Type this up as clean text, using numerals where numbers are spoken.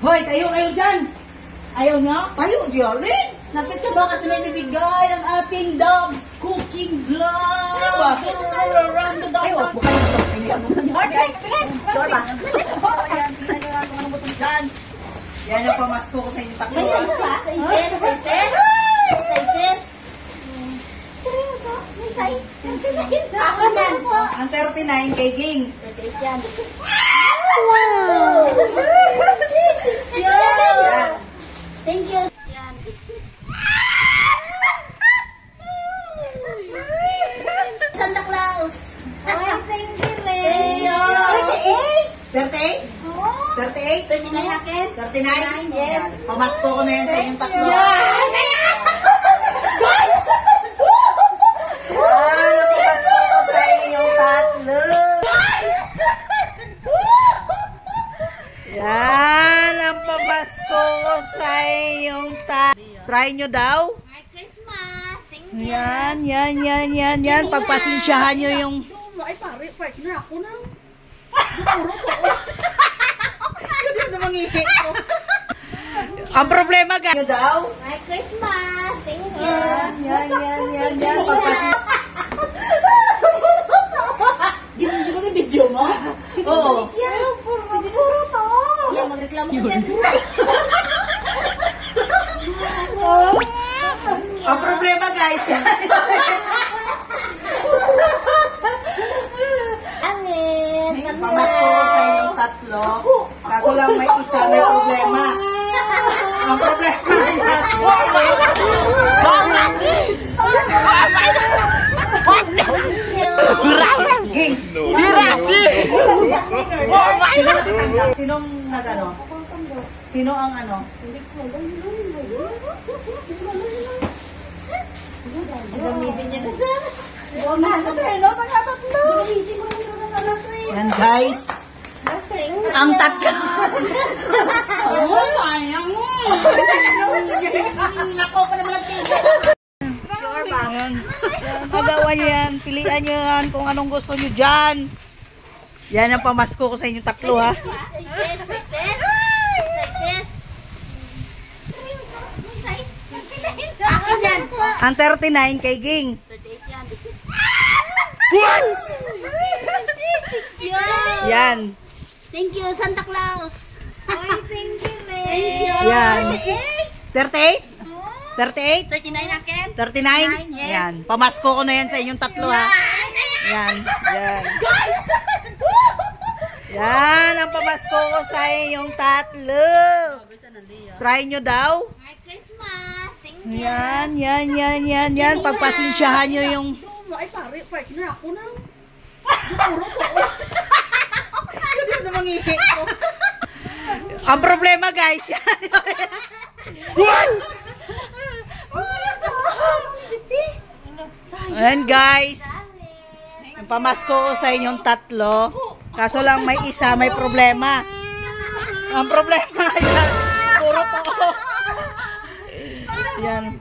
Hoy, tayo kayo dyan! Ayaw nyo? Tayo, diyan rin! Napit ka ba kasi may nabigay ang ating Dobbs cooking vlog? Ano ba? Ay, wag mo kayo sa kanya. Guys, pilit! Sorry. Ayan, tingnan nyo lang kung anong gusto nyo dyan. Yan ang pamasko ko sa inyo tatlo. May size pa? Sizes? Sizes? Sizes? Seryoso? May size? Ako na. Ang 39 kay Ging. 38 yan. Wow! Yan. Thank you. Yan. Santa Claus. Ay, thank you, Thank you. 38? 38? 39 akin? 39? Yes. Yan. Pamasko ko na yan sa inyong tatlo. Pamasko ko sa inyong tatlo. Yan ang pamasko ko sa inyong tatlo. Try nyo daw. Merry Christmas. Thank you. Yan. Pagpasensyahan nyo yung... Ay, pare, part na ako na. Puro to. Hindi na mangihi ko. Ang problema guys. Nyo daw. Merry Christmas. Thank you. Yan. Pagpasensyahan. Di ba na video mo? Oo. Puro to. Yan, magreklamo ko dyan. Ang problema guys. Angin. Pamasko ko sa inyong tatlo. Kaso lang may isa may problema. Ang problema yan. Ging. Dirasi! Oh my God! Sinong nag-ano? Sino ang ano? Gamitin niya na sa... Yan guys. Ang tatlo. Sayang mo. Nako pa naman ang tingin. Sure ba? Yan. Agawan yan. Pilian nyo yan kung anong gusto nyo dyan. Yan ang pamasko ko sa inyong tatlo ha. Ako dyan. Ang 39 kay Ging. 38 yan. Yan. Thank you, Santa Claus. Thank you, Thank you. Yan. 38? 38? 39 akin? 39? Yes. Yan. Pamasko ko na yan sa inyong tatlo ha. Yan. Yan ang pamasko ko sa inyong tatlo. Try nyo daw. Merry Christmas. Thank you. Yan. Pagpasensyahan nyo yung... Ay, pare, part na ako na. Puro to. Hindi na mangihi ko. Ang problema guys. Ayan guys. Ang pamasko ko sa inyong tatlo. Kaso lang may isa may problema. Ang problema yan. Puro to. Yan.